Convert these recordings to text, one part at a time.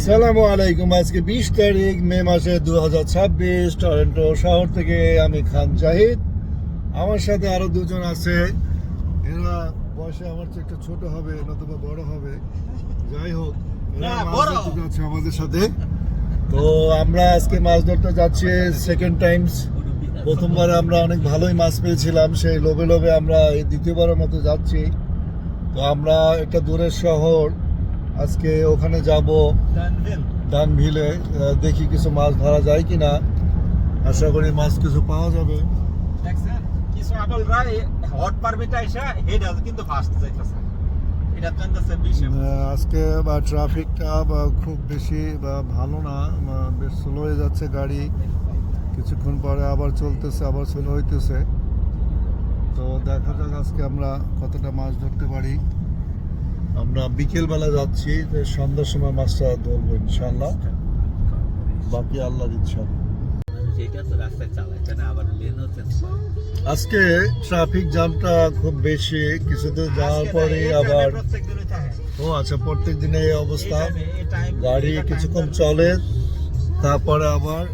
আসসালামু আলাইকুম। আজকে 20 তারিখ মে মাসে 2026, টরন্টো শহর থেকে আমি খান জাহিদ। আমার সাথে আরো দুজন আছে, এরা বয়সে আমার চেয়ে একটু ছোট হবে নতুবা বড় হবে, যাই হোক এরা মাছ ধরতে যাচ্ছে আমাদের সাথে। তো আমরা আজকে মাছ ধরতে যাচ্ছি সেকেন্ড টাইমস। প্রথমবার আমরা অনেক ভালোই মাছ পেয়েছিলাম, সেই লোভে লোভে আমরা এই দ্বিতীয়বারের মতো যাচ্ছি। তো আমরা একটা দূরের শহর, আজকে ওখানে যাব ডানভিলে, দেখি কিছু মাছ ধরা যায় কিনা। আশা করি মাছ কিছু পাওয়া যাবে। আজকে ট্রাফিকটা খুব বেশি ভালো না, বেশ স্লো হয়ে যাচ্ছে গাড়ি, কিছুক্ষণ পরে আবার চলতেছে, আবার স্লো হইতেছে। তো দেখা যাক আজকে আমরা কতটা মাছ ধরতে পারি। আমরা বিকেলবেলা যাচ্ছি, সন্ধ্যার সময় মাছটা ধরবো ইনশাল্লাহ, বাকি আল্লাহর ইচ্ছা। আজকে ট্রাফিক জ্যামটা খুব বেশি, কিছুদূর যাওয়ার পরে আবার আচ্ছা প্রত্যেক দিনে এই অবস্থা, গাড়ি কিছুক্ষণ চলে তারপরে আবার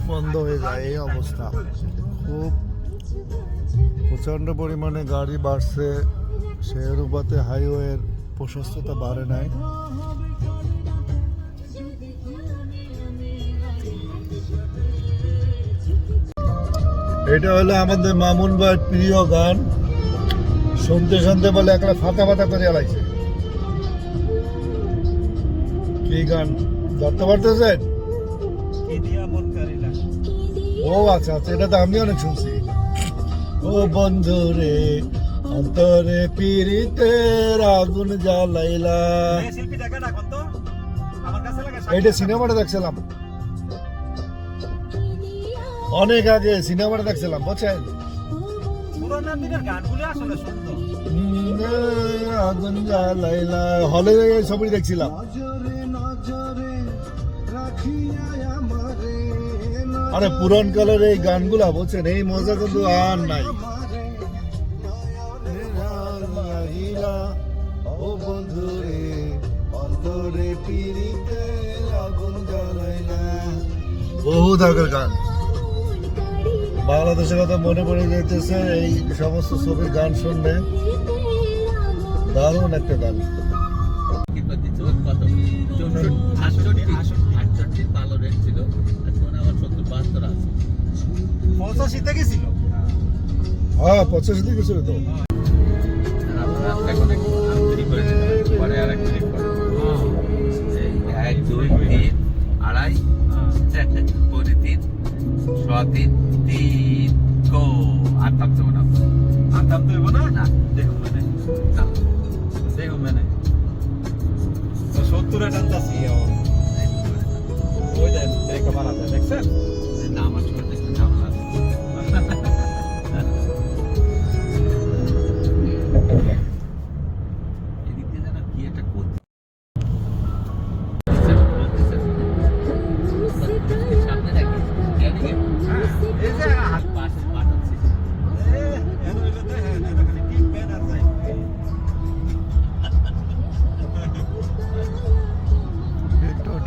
বন্ধ হয়ে যায়, এই অবস্থা। খুব প্রচণ্ড পরিমাণে গাড়ি বাড়ছে, সেই অনুপাতে হাইওয়ের প্রশস্ততা বাড়ে নাই। এটা হলো আমাদের মামুন ভাইয়ের প্রিয় গান, শুনতে শুনতে বলে একটা ফাতা ফাতা করে আলাইছে। কি গান ধরতে পারতেছেন? ও আচ্ছা আচ্ছা, এটা তো আমি অনেক শুনছি। ও বন্ধু রে অন্তরে পিরিতের আগুন জ্বালাইলা, এইটা সিনেমাটা দেখছিলাম অনেক আগে, সিনেমাটা দেখছিলাম বুঝছেন। আগুন জ্বালাইলা হলে ছবি দেখছিলাম। আরে পুরান কালের এই গানগুলা বলছেন, এই মজা কিন্তু আর নাই। ও বন্ধু রে অন্তরে পিরিতে আগুন জ্বালাইলা, বহুত আগের গান। বাংলাদেশের কথা মনে পড়ে যাইতেছে এই সমস্ত ছবির গান শুনলে, দারুণ একটা গান। হ্যাঁ 85 থেকে ছিল তো।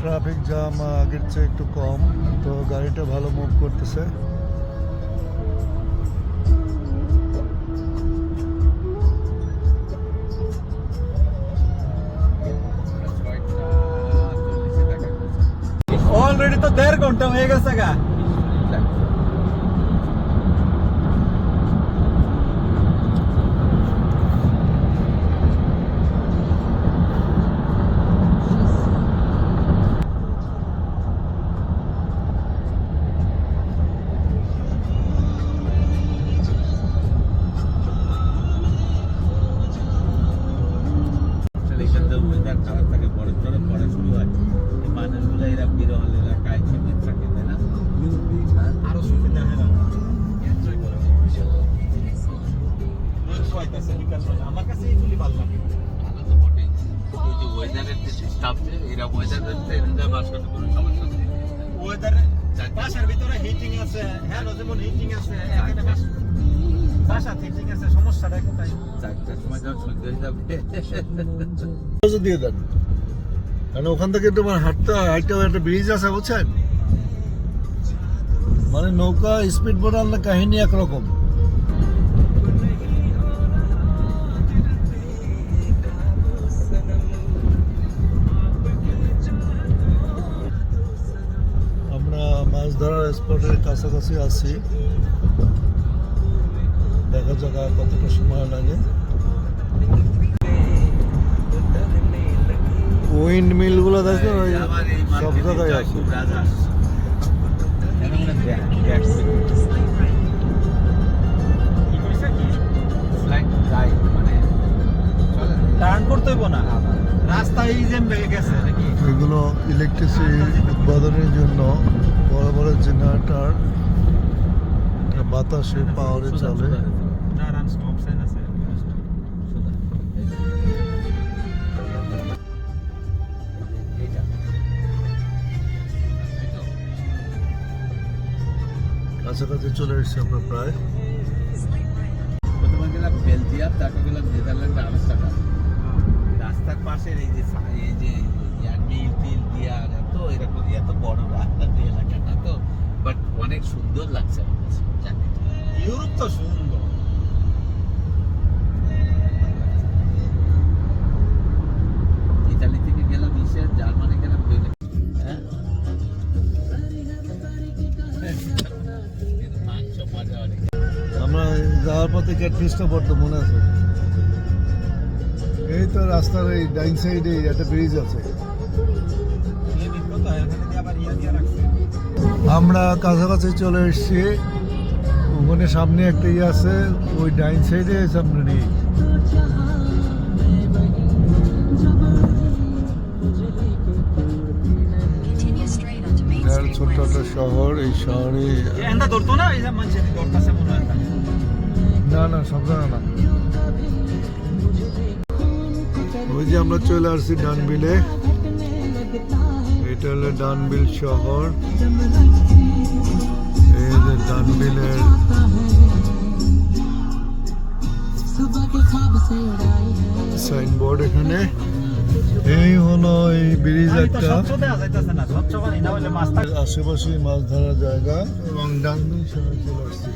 ট্রাফিক জ্যাম আগের চেয়ে একটু কম, তো গাড়িটা ভালো মুভ করতেছে। অলরেডি তো 1.5 ঘন্টা হয়ে গেছে গা। আমার কাছে এইগুলি ভালো লাগে। ভালো তো বটেই, এই যে ওয়েদারের যে সিস্টেমটা, এরা ওয়েদারের ট্রেনটা বাস করতে কোনো সমস্যা নেই। ওয়েদারে বাসার ভিতরে হিটিং আছে, হ্যাঁ যেমন হিটিং আছে, এখানে বাসা হিটিং আছে, সমস্যাটা কোথায়? 4টার সময় যখন সন্ধ্যা হয়ে যাবে দিয়ে দেন। কারণ ওখান থেকে তোমার হাঁটতে হয়, হাইটেও একটা ব্রিজ আছে বুঝছেন, মানে নৌকা স্পিড বোট আনলে কাহিনী একরকম। আমরা মাছ ধরার স্পটের কাছাকাছি আছি, দেখা যাক আর কতটা সময় লাগে। উইন্ড মিল গুলো দেখো সব জায়গায় আছে। টার্ন করতে হইব না, রাস্তা এই যে বেড়ে গেছে নাকি। এগুলো ইলেকট্রিসিটি উৎপাদনের জন্য বড় বড় জেনারেটর, বাতাসে পাওয়ারে চলে। টার্ন স্টপ সাইন আছে। কাছাকাছি চলে এসেছি আমরা প্রায়। প্রথমে গেলাম বেলজিয়াম, তারপর গেলাম নেদারল্যান্ড, আমস্টারডাম। রাস্তার পাশের এই যে মিল টিল দিয়া এত এরকম এত বড় রাস্তা এলাকাটা তো, বাট অনেক সুন্দর লাগছে আমার কাছে চাকরিটা। ইউরোপ তো সুন্দর। ইতালি থেকে গেলাম ইসে, জার্মানি গেলাম বেলে। হ্যাঁ কিন্তু মাংস মজা অনেক। আমরা যাওয়ার পথে ক্যাটফিশটা পড়তো মনে আছে? এই তো রাস্তার এই ডাইন সাইডে একটা ব্রিজ আছে। আমরা কাছাকাছি চলে এসেছি, ওখানে সামনে একটা ইয়ে আছে, ওই ডাইন সাইডে সামনে নেই। Continue straight onto Main আর Street ছোট্ট একটা West. শহর, এই শহরে এন্ডা ধরতো না, এই যে মানুষ ধরতাছে মনে হয়। না না সব জায়গা না। ওই যে আমরা চলে আসছি ডানবিলে, এটা হলো ডানবিল শহর। এই যে ডানবিলের সাইনবোর্ড এখানে। এই হলো এই ব্রিজ একটা, স্বচ্ছ দেওয়া যাইতেছে না, স্বচ্ছ পানি না হলে মাছ থাকে। আশেপাশে মাছ ধরার জায়গা, এবং ডানবিল শহরে চলে আসছি।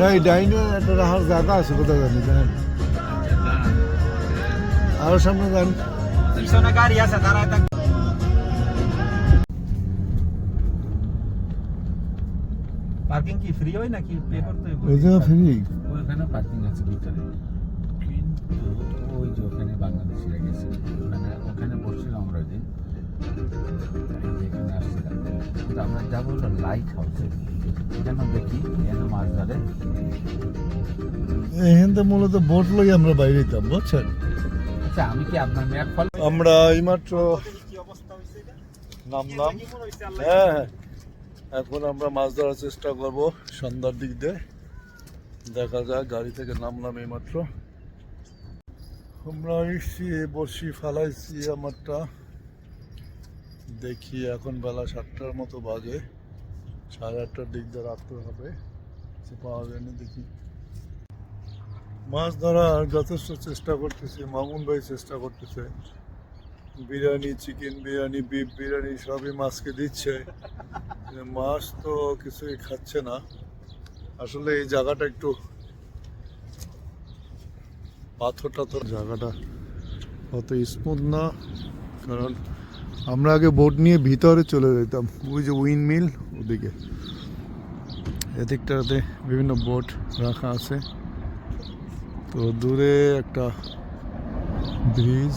না এই ডাইনে একটা রাখার জায়গা আছে, কোথায় জানি জানেন? আরো সামনে যান। পিছনে গাড়ি আছে, দাঁড়ায় থাক। পার্কিং কি ফ্রি হয় নাকি পে করতে হবে? এই জায়গা ফ্রি? ওখানে পার্কিং আছে ভিতরে, কিন্তু ওই যে ওখানে বাংলাদেশিরা গেছে, ওখানে বসছিলাম আমরা, যে এখানে আসছিলাম। কিন্তু আমরা যাবো হলো লাইট হাউসে, এখানে দেখি এখানে মাছ ধরে। এখান থেকে মূলত বোট লই আমরা বাইরে যেতাম বুঝছেন। আচ্ছা, আমি কি আপনার ম্যাপ ফলো? আমরা এইমাত্র কি অবস্থা হইছে এটা? নামলাম। কি মনে হইছে আল্লাহ? হ্যাঁ হ্যাঁ। এখন আমরা মাছ ধরার চেষ্টা করব সন্ধ্যার দিক দিয়ে, দেখা যাক। গাড়ি থেকে নামলাম এইমাত্র। আমরা এসছি, বসি ফালাইছি আমারটা। দেখি এখন বেলা 7টার মতো বাজে, 8:30টার দিক দিয়ে রাখতে হবে, কিছু পাওয়া যায়নি। দেখি মাছ ধরার যথেষ্ট চেষ্টা করতেছি, মামুন ভাই চেষ্টা করতেছে। বিরিয়ানি, চিকেন বিরিয়ানি, বিফ বিরিয়ানি সবই মাছকে দিচ্ছে, কিন্তু মাছ তো কিছুই খাচ্ছে না। আসলে এই জায়গাটা একটু পাথর টাথর, জায়গাটা অত স্মুথ না। কারণ আমরা আগে বোট নিয়ে ভিতরে চলে যেতাম, ওই যে উইন্ড মিল ওদিকে, এদিকটাতে বিভিন্ন বোট রাখা আছে। তো দূরে একটা ব্রিজ,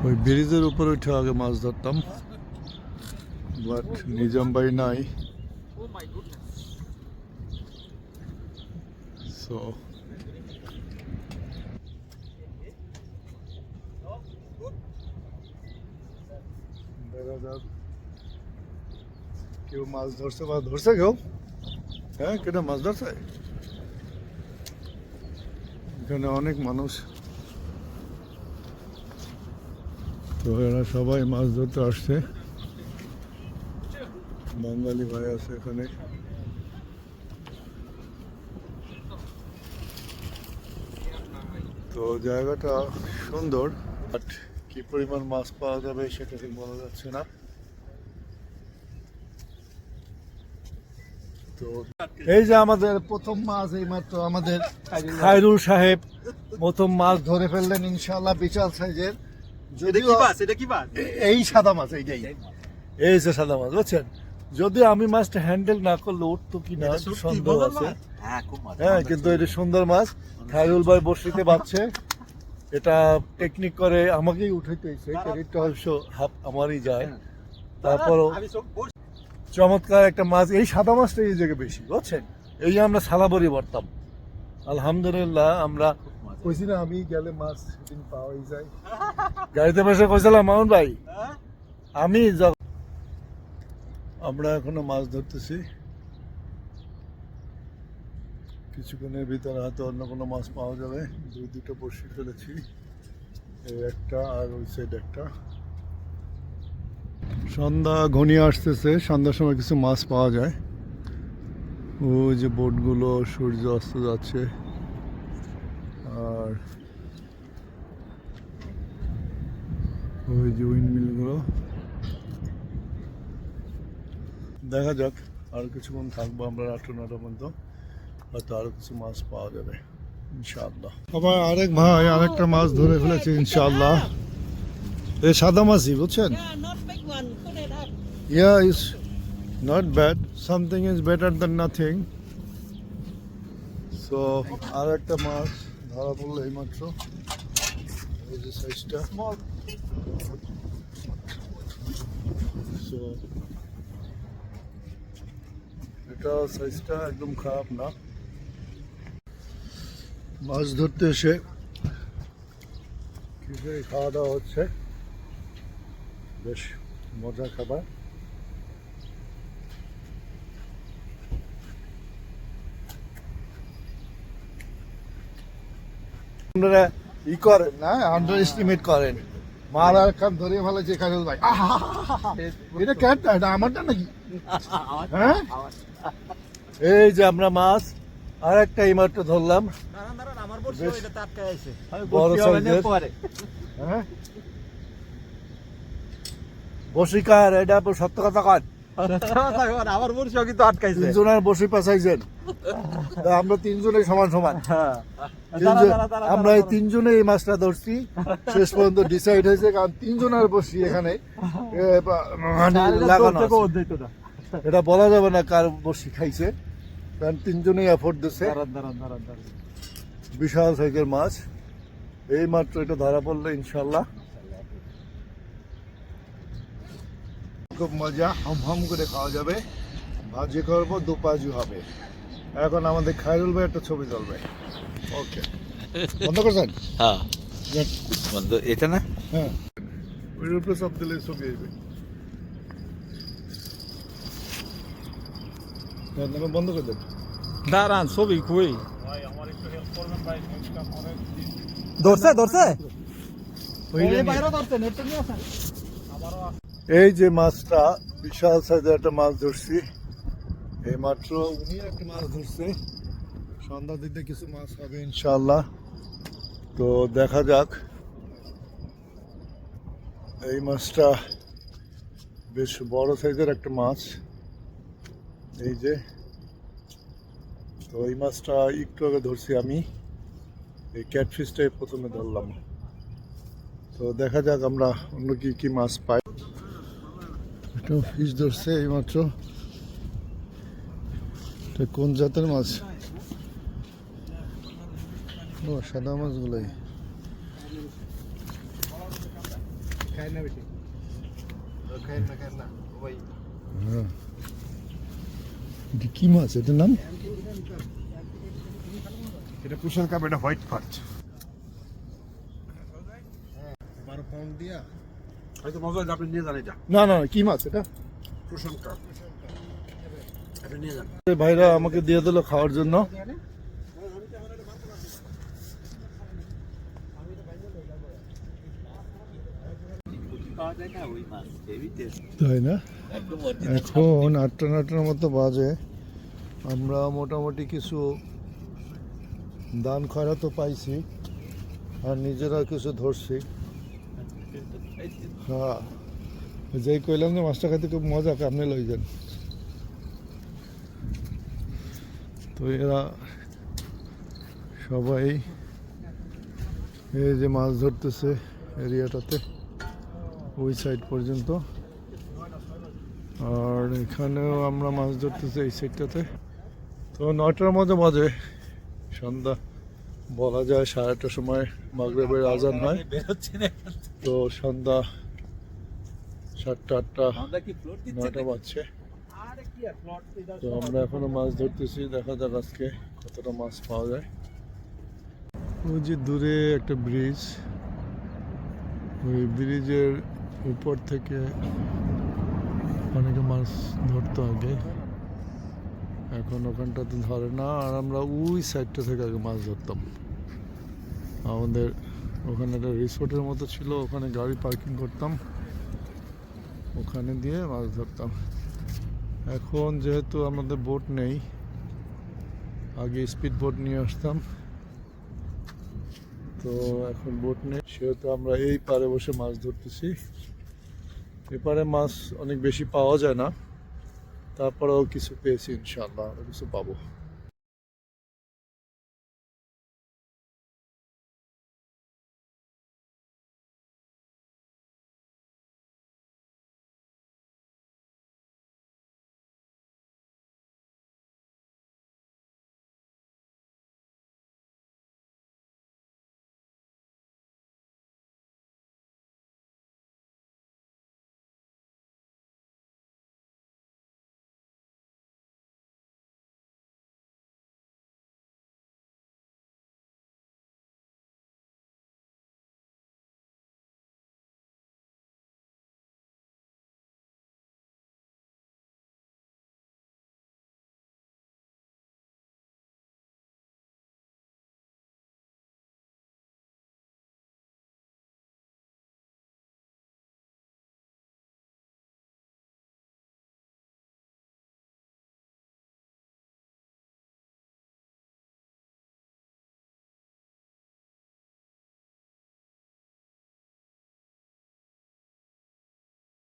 ওই ব্রিজের উপরে উঠে আগে মাছ ধরতাম, বাট নিজাম ভাই নাই। সো দেখা যাক কেউ মাছ ধরছে বা ধরছে কেউ। হ্যাঁ, কেটে মাছ ধরছে এখানে অনেক মানুষ। তো এরা সবাই মাছ ধরতে আসছে, বাঙালি ভাই আছে এখানে। তো জায়গাটা সুন্দর, বাট কি পরিমাণ মাছ পাওয়া যাবে সেটা ঠিক বলা যাচ্ছে না। তো এই যে আমাদের প্রথম মাছ, এই মাত্র আমাদের খায়রুল সাহেব প্রথম মাছ ধরে ফেললেন ইনশাআল্লাহ, বিশাল সাইজের। যদিও এই সাদা মাছ, এইটাই এই যে সাদা মাছ, বুঝছেন। যদি আমি মাছটা হ্যান্ডেল না করলে উঠতো কিনা সন্দেহ আছে। হ্যাঁ খুব মজা। হ্যাঁ, কিন্তু এটা সুন্দর মাছ। খায়রুল ভাই বড়শিতে বাঁধছে, এটা টেকনিক করে আমাকেই উঠাইতে হয়েছে, ক্রেডিটটা অবশ্য হাফ আমারই যায়। তারপরও চমৎকার একটা মাছ। এই সাদা মাছটা এই জায়গায় বেশি, বুঝছেন। এই যে আমরা সালাবরি ভরতাম, আলহামদুলিল্লাহ। আমরা কইছি না, আমি গেলে মাছ সেদিন পাওয়াই যায়। গাড়িতে বসে কইছিলাম মামুন ভাই, আমি আমরা এখনো মাছ ধরতেছি, কিছুক্ষণের ভিতরে হয়তো অন্য কোনো মাছ পাওয়া যাবে। দুটো বড়শি ফেলেছি, এই একটা আর ওই সাইড একটা। সন্ধ্যা ঘনিয়ে আসতেছে, সন্ধ্যার সময় কিছু মাছ পাওয়া যায়। ওই যে বোটগুলো সূর্য অস্ত যাচ্ছে, আর ওই যে উইন্ডমিলগুলো। দেখা যাক, আর কিছুক্ষণ থাকবো আমরা, 8-9টা পর্যন্ত, হয়তো আরো কিছু মাছ পাওয়া যাবে ইনশাআল্লাহ। আবার আরেক ভাই আরেকটা মাছ ধরে ফেলেছে ইনশাআল্লাহ। এই সাদা মাছই, বুঝছেন। Yeah, not big one. Put it up. Yeah, it's not bad. Something is better than nothing. So, আর একটা মাছ ধরা পড়লো এইমাত্র, এই যে সাইজটা। So, এটা সাইজটা একদম খারাপ না। মাছ ধরতে এসে খিচুড়ি খাওয়া দাওয়া হচ্ছে, বেশ মজা খাবার। আপনারা ই করেন না, আন্ডার এস্টিমেট করেন। মাল আর খান ধরে ভালো যে খায়রুল ভাই, এটা ক্যাটটা, এটা আমারটা নাকি? হ্যাঁ, এই যে আমরা মাছ আর একটা এইমাত্র ধরলাম, বেশ বড় সাইজের। হ্যাঁ, বসিকার, এটা সত্য কথা কন। আমার বর্ষিও কিন্তু আটকাইছে। তিনজনের বসি পাচাইছেন, তা আমরা তিনজনে সমান সমান। আমরা এই তিনজনে এই মাছটা ধরছি, শেষ পর্যন্ত ডিসাইড হয়েছে, কারণ তিনজনের বসি এখানে লাগানো আছে। এটা বলা যাবে না কার বসি খাইছে, কারণ তিনজনেই এফোর্ট দিচ্ছে। বিশাল সাইজের মাছ, এই মাত্র এটা ধরা পড়লো ইনশাল্লাহ। খুব মজা, হম করে খাওয়া যাবে, ভাজি করবো, দুপাজি হবে। এখন আমাদের খায়রুল ভাই একটা ছবি তুলবে। ওকে, বন্ধ করছেন? হ্যাঁ বন্ধু, এটা না? হ্যাঁ, ওই উপরে সব দিলে ছবি আসবে। বন্ধ করে দেন। দাঁড়ান, ছবি কই? ধরছে এই যে মাছটা, বিশাল সাইজের একটা মাছ ধরছি এই মাত্র। উনি একটা মাছ ধরছে, সন্ধ্যা দিতে কিছু মাছ হবে ইনশাআল্লাহ। তো দেখা যাক। এই মাছটা বেশ বড় সাইজের একটা মাছ, এই যে। তো এই মাছটা একটু আগে ধরছি আমি, এই ক্যাটফিশটাই প্রথমে ধরলাম। তো দেখা যাক আমরা অন্য কি কি মাছ পাই। একটা ফিশ ধরছে এই মাত্র, এটা কোন জাতের মাছ? ও, সাদা মাছগুলোই। হ্যাঁ, এটা কি মাছ, এটার নাম? এটা কুশল কাপ, এটা হোয়াইট পার্চ। হয়তো মজা হবে, আপনি নিয়ে যান এটা। না না, কি মাছ এটা? কুশল কাপ, এটা নিয়ে যান। ভাইরা আমাকে দিয়ে দিল খাওয়ার জন্য। তাই না? এখন 8টার মতো বাজে, আমরা মোটামুটি কিছু দান খয়রাত পাইছি। আর নিজেরা কিছু ধরছি। হ্যাঁ, যেই কইলাম যে মাছটা খাইতে খুব মজা, আপনি লই যান। তো এরা সবাই এই যে মাছ ধরতেছে এরিয়াটাতে, ওই সাইড পর্যন্ত। আর এখানেও আমরা মাছ ধরতেছি এই সাইডটাতে। তো 9টার মধ্যে বাজে, সন্ধ্যা বলা যায় 8:30টার সময় মাগরিবের আজান হয়। বেরোচ্ছে না তো সন্ধ্যা 7টা 8টা আমরা কি ফ্লোর দিচ্ছে 9টা বাজছে। আরে কি আর ফ্লোর তো আমরা এখনো মাছ ধরতেছি, দেখা যাক আজকে কতটা মাছ পাওয়া যায়। ওই যে দূরে একটা ব্রিজ, ওই ব্রিজের উপর থেকে অনেকে মাছ ধরতো আগে, এখন ওখানটাতে ধরে না। আর আমরা ওই সাইডটা থেকে আগে মাছ ধরতাম। আমাদের ওখানে একটা রিসোর্টের মতো ছিল, ওখানে গাড়ি পার্কিং করতাম, ওখানে দিয়ে মাছ ধরতাম। এখন যেহেতু আমাদের বোট নেই, আগে স্পিড বোট নিয়ে আসতাম, তো এখন বোট নেই, সেহেতু আমরা এই পারে বসে মাছ ধরতেছি। এপারে মাছ অনেক বেশি পাওয়া যায় না, তারপরেও কিছু পেয়েছি, ইনশাআল্লাহ আরো কিছু পাবো।